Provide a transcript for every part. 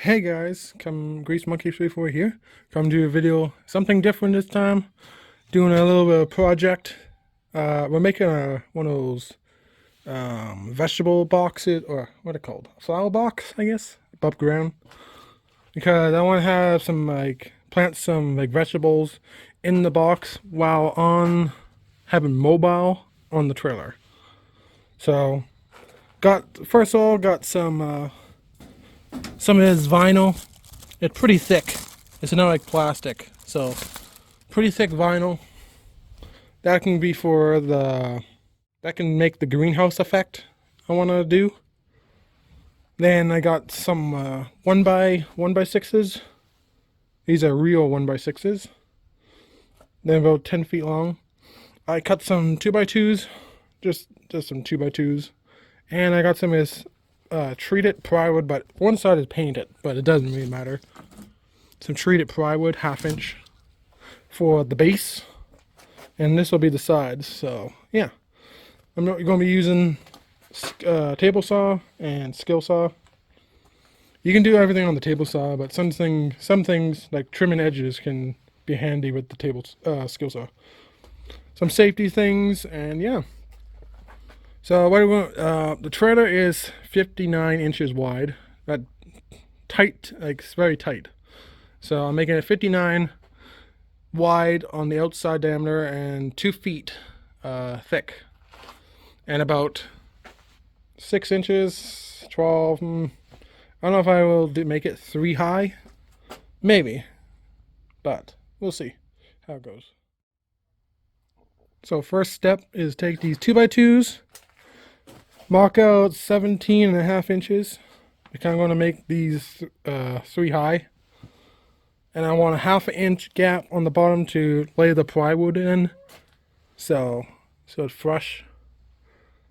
Hey guys, Grease Monkey 34 here. Come do a video, something different this time. Doing a little bit of project. We're making one of those vegetable boxes, or what are they called? Flower box, I guess, above ground. Because I want to have some plant some vegetables in the box while on having mobile on the trailer. So first of all got some of this vinyl. It's pretty thick. It's not like plastic, so pretty thick vinyl. That can be for that can make the greenhouse effect I want to do. Then I got some 1x6s. These are real 1x6s. They're about 10 feet long. I cut some 2x2s, just some 2x2s. And I got some of this treated plywood, but one side is painted, but it doesn't really matter. Some treated plywood, 1/2 inch for the base, and this will be the sides. So yeah, I'm going to be using table saw and skill saw. You can do everything on the table saw, but some things like trimming edges can be handy with the skill saw. Some safety things, and yeah. So what the trailer is 59 inches wide. That tight, like it's very tight. So I'm making it 59 wide on the outside diameter and 2 feet thick, and about 6 inches, 12. I don't know if I will make it 3 high, maybe, but we'll see how it goes. So first step is take these 2x2s, mark out 17.5 inches. I'm kind of going to make these 3 high. And I want a 1/2 inch gap on the bottom to lay the plywood in, so it's flush,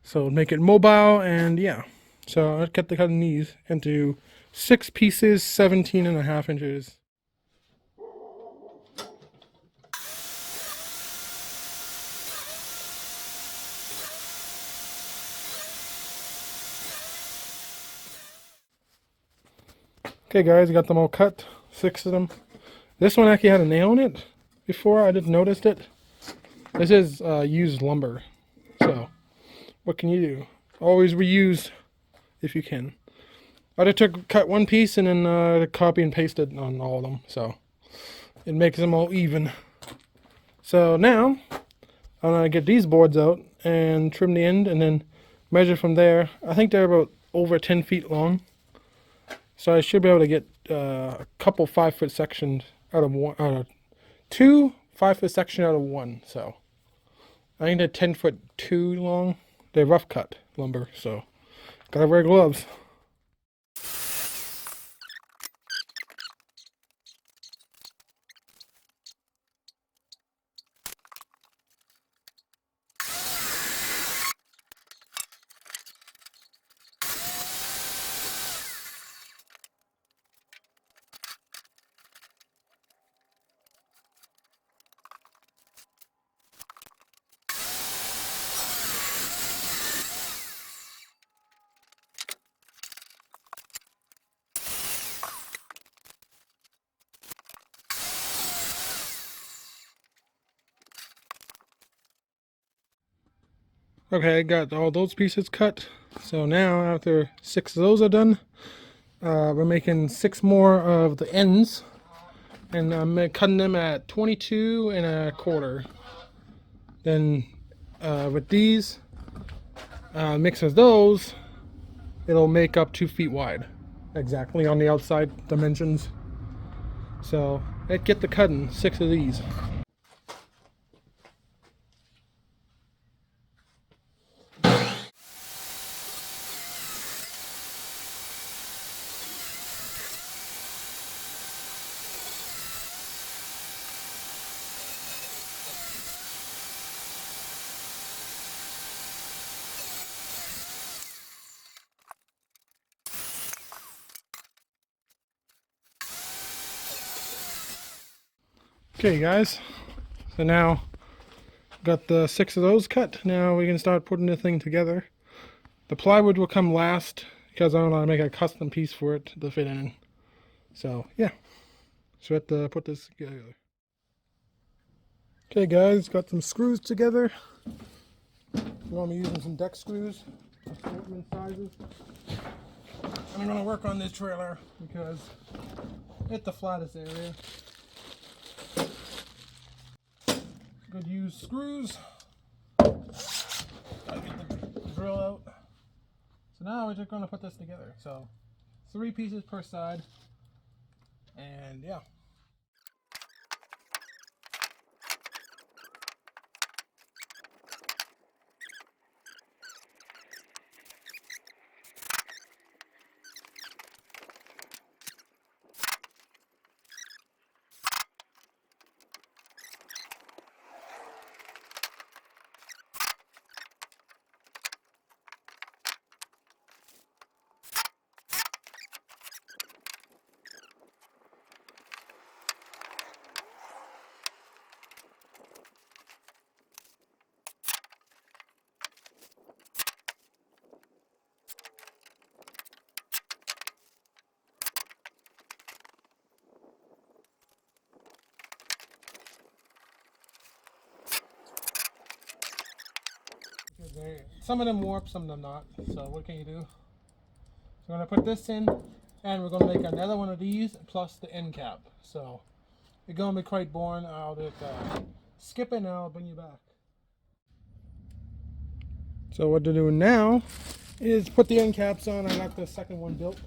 so make it mobile. And yeah, so I cut these into 6 pieces, 17.5 inches. Okay guys, I got them all cut, 6 of them. This one actually had a nail in it before, I didn't notice it. This is used lumber, so what can you do? Always reuse if you can. I just cut one piece and then copy and pasted on all of them, so it makes them all even. So now I'm gonna get these boards out and trim the end, and then measure from there. I think they're about over 10 feet long, so I should be able to get a couple 5-foot sections out of 2 5-foot sections out of 1. So I think they're 10-foot 2 long. They're rough cut lumber, so gotta wear gloves. Okay, I got all those pieces cut. So now, after 6 of those are done, we're making 6 more of the ends, and I'm cutting them at 22.25. Then with these, mix with those, it'll make up 2 feet wide, exactly on the outside dimensions. So let's get the cutting 6 of these. Okay guys, so now got the 6 of those cut. Now we can start putting the thing together. The plywood will come last because I want to make a custom piece for it to fit in. So yeah, so I have to put this together. Okay guys, got some screws together. I'm going to be using some deck screws, assortment sizes. And I'm going to work on this trailer because it's the flattest area. Good use screws. Gotta get the drill out. So now we're just going to put this together. So 3 pieces per side. And yeah. Some of them warp, some of them not. So what can you do? So we're going to put this in, and we're going to make another one of these plus the end cap. So it's going to be quite boring. I'll just skip it and I'll bring you back. So what to do now is put the end caps on. I got the second one built.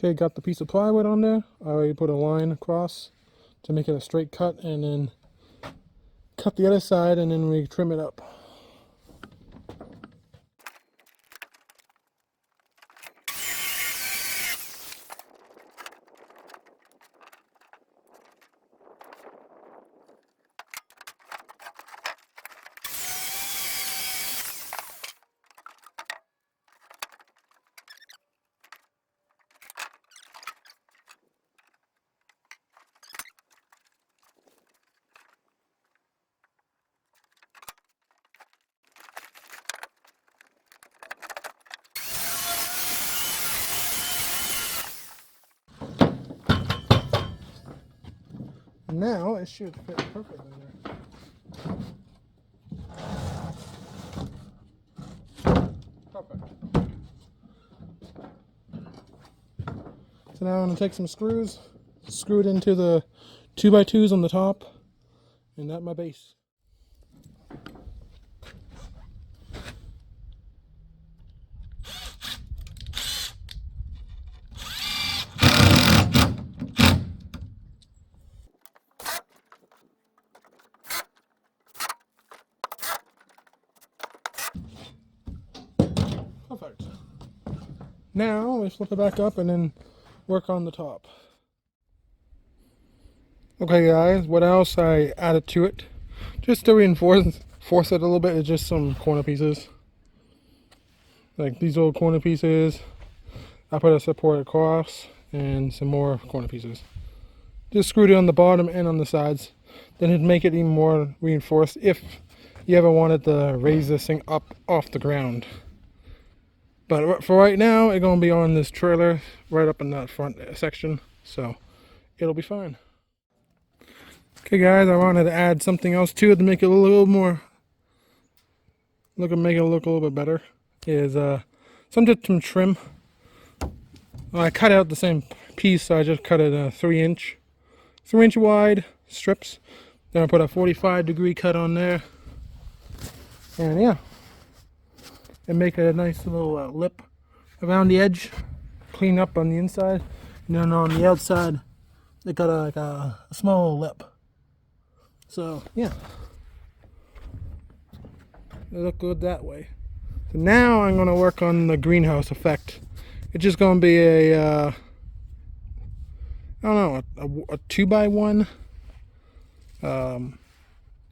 Okay, got the piece of plywood on there. I already put a line across to make it a straight cut, and then cut the other side, and then we trim it up. Now it should fit perfectly there. Perfect. So now I'm going to take some screws, screw it into the 2x2s on the top, and that's my base. Perfect. Now we flip it back up and then work on the top. Okay guys, what else I added to it? Just to reinforce it a little bit is just some corner pieces. Like these little corner pieces. I put a support across and some more corner pieces. Just screwed it on the bottom and on the sides. Then it'd make it even more reinforced if you ever wanted to raise this thing up off the ground. But for right now, it's going to be on this trailer right up in that front section. So it'll be fine. Okay guys, I wanted to add something else to it to make it a little more, make it look a little bit better. Is some trim. I cut out the same piece, so I just cut it a 3-inch wide strips. Then I put a 45-degree cut on there. And yeah, and make a nice little lip around the edge. Clean up on the inside, and then on the outside, they got like a small little lip. So yeah, they look good that way. So now I'm gonna work on the greenhouse effect. It's just gonna be a I don't know, a 2x1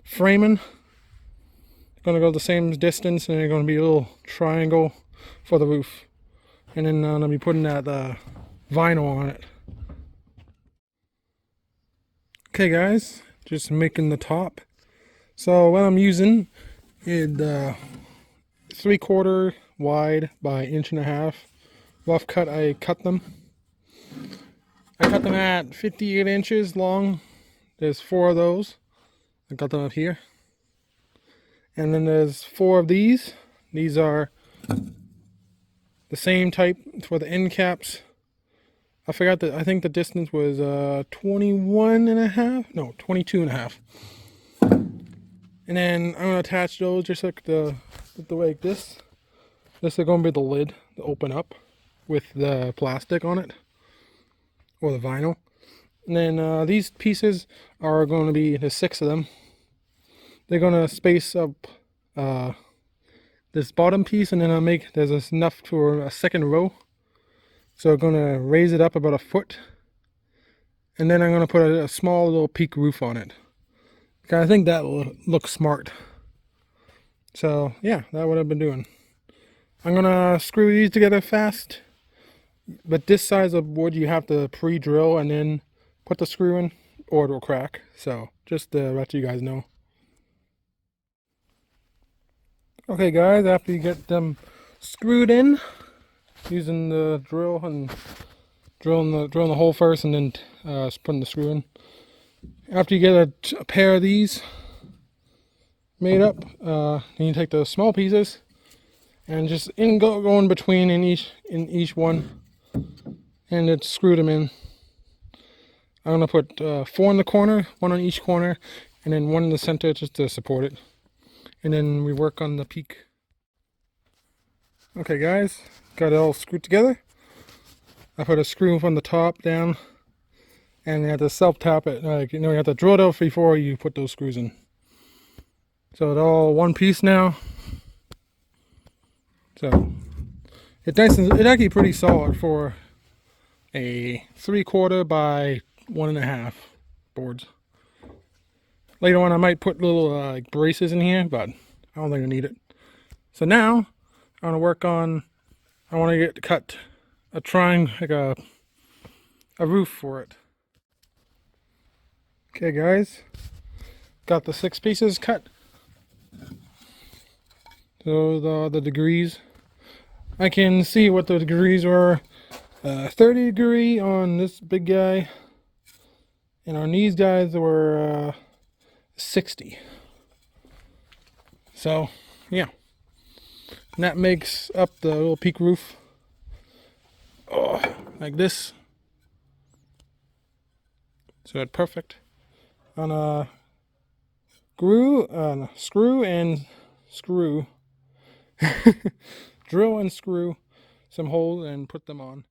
framing. Gonna go the same distance, and they're gonna be a little triangle for the roof, and then I'm gonna be putting that vinyl on it. Okay guys, just making the top. So what I'm using is 3/4 wide by 1.5 inch rough cut. I cut them at 58 inches long. There's 4 of those. I got them up here. And then there's 4 of these. These are the same type for the end caps. I forgot that, I think the distance was 21.5, no, 22.5. And then I'm gonna attach those just like like this. This is gonna be the lid to open up with the plastic on it, or the vinyl. And then these pieces are going to be, there's 6 of them. They're gonna space up this bottom piece, and then there's enough for a second row. So I'm gonna raise it up about 1 foot, and then I'm gonna put a small little peak roof on it. I think that will look smart. So yeah, that's what I've been doing. I'm gonna screw these together fast, but this size of wood you have to pre-drill and then put the screw in, or it'll crack. So just to let you guys know. Okay guys, after you get them screwed in using the drill and drilling the hole first, and then putting the screw in. After you get a pair of these made up, then you take the small pieces and just go in between in each one, and it screw them in. I'm gonna put 4 in the corner, 1 on each corner, and then 1 in the center just to support it. And then we work on the peak. Okay guys, got it all screwed together. I put a screw from the top down, and you have to self-tap it. Like, you have to drill it out before you put those screws in. So it's all one piece now. So it's actually pretty solid for a 3/4 by 1.5 boards. Later on I might put little like braces in here, but I don't think I need it. So now I want to work on, I want to cut a triangle, like a roof for it. Okay guys, got the 6 pieces cut. So the degrees, I can see what the degrees were. 30 degree on this big guy, and on these guys were 60. So yeah, and that makes up the little peak roof, like this. So it's perfect. On a screw and screw drill and screw some holes and put them on.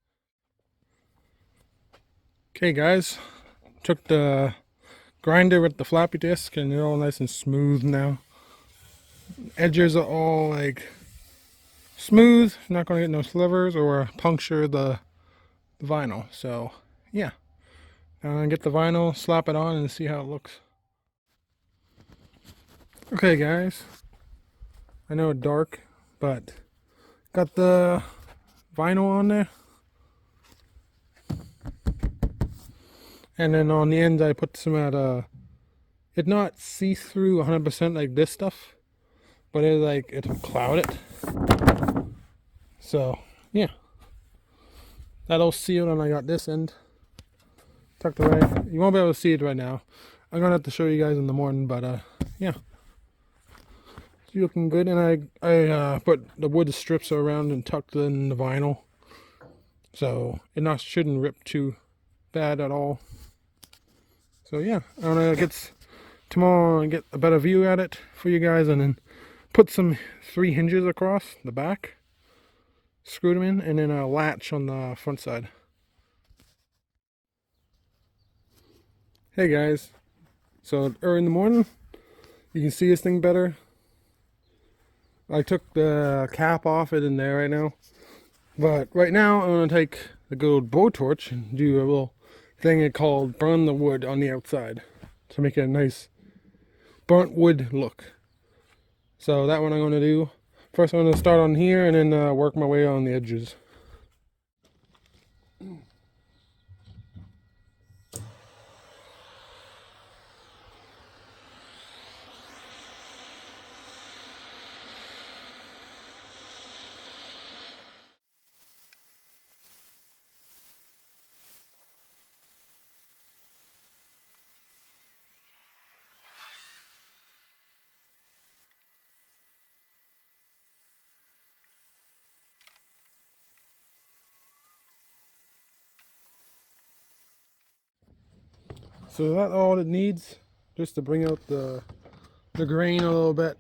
Okay guys, took the grinder with the floppy disk, and they're all nice and smooth now. Edges are all like smooth, not going to get no slivers or puncture the vinyl. So yeah, I'm going to get the vinyl, slap it on, and see how it looks. Okay guys, I know it's dark, but got the vinyl on there. And then on the ends I put some it's not see-through 100% like this stuff, but it'll cloud it. So yeah, that'll seal, and I got this end tucked away. You won't be able to see it right now. I'm gonna have to show you guys in the morning, but yeah, it's looking good. And I put the wood strips around and tucked in the vinyl, so it shouldn't rip too bad at all. So yeah, I'm gonna get tomorrow and get a better view at it for you guys, and then put some 3 hinges across the back, screwed them in, and then a latch on the front side. Hey guys, so early in the morning, you can see this thing better. I took the cap off it in there right now, but right now I'm going to take the good old blowtorch and do a little thing called burn the wood on the outside to make it a nice burnt wood look. So that one I'm going to do. First I'm going to start on here and then work my way on the edges. So that's all it needs, just to bring out the grain a little bit.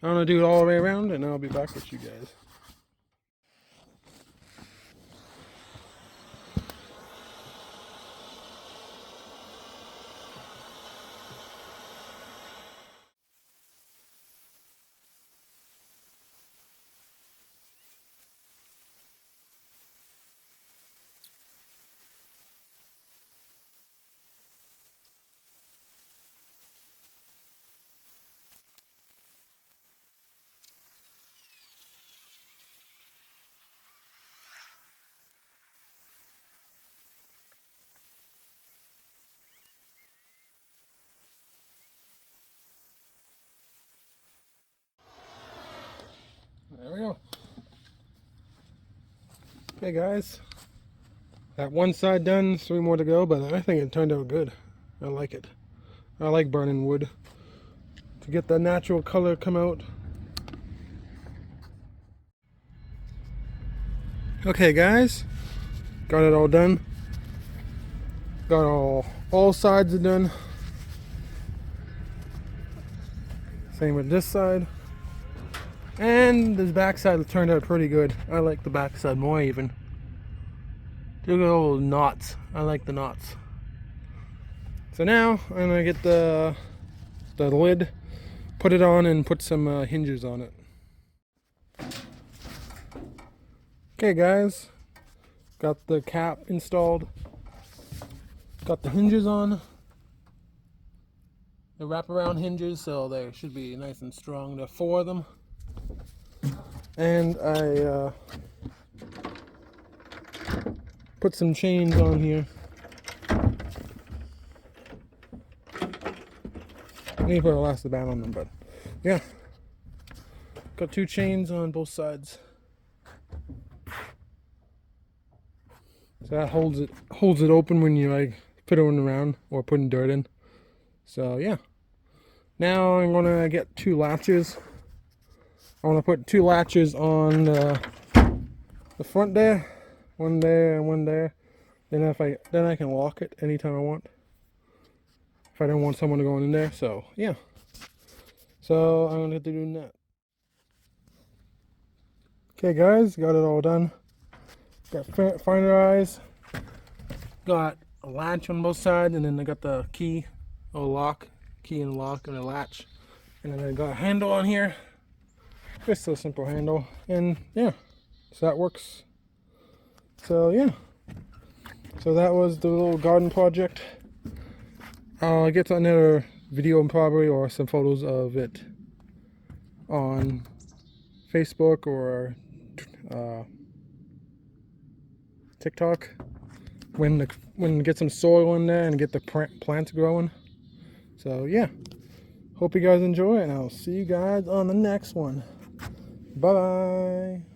I'm going to do it all the way around and I'll be back with you guys. There we go. Okay guys, got one side done, 3 more to go, but I think it turned out good. I like it. I like burning wood to get the natural color come out. Okay guys, got it all done. Got all sides are done. Same with this side. And this back side turned out pretty good. I like the back side more even. Look at all the knots. I like the knots. So now I'm gonna get the lid, put it on, and put some hinges on it. Okay guys, got the cap installed. Got the hinges on. The wraparound hinges, so they should be nice and strong. There are 4 of them. And I put some chains on here. Need to put elastic band on them, but yeah. Got 2 chains on both sides. So that holds it open when you like put it around or putting dirt in. So yeah. Now I'm gonna get 2 latches. I want to put 2 latches on the front there, one there and one there. Then I can lock it anytime I want. If I don't want someone to go in there, so yeah. So I'm gonna get to doing that. Okay guys, got it all done. Got finder eyes. Got a latch on both sides, and then I got the key or lock, key and lock and a latch, and then I got a handle on here. Just a simple handle, and yeah, so that works. So yeah, so that was the little garden project. I'll get another video probably, or some photos of it on Facebook or TikTok when get some soil in there and get the plants growing. So yeah, hope you guys enjoy, and I'll see you guys on the next one. Bye bye.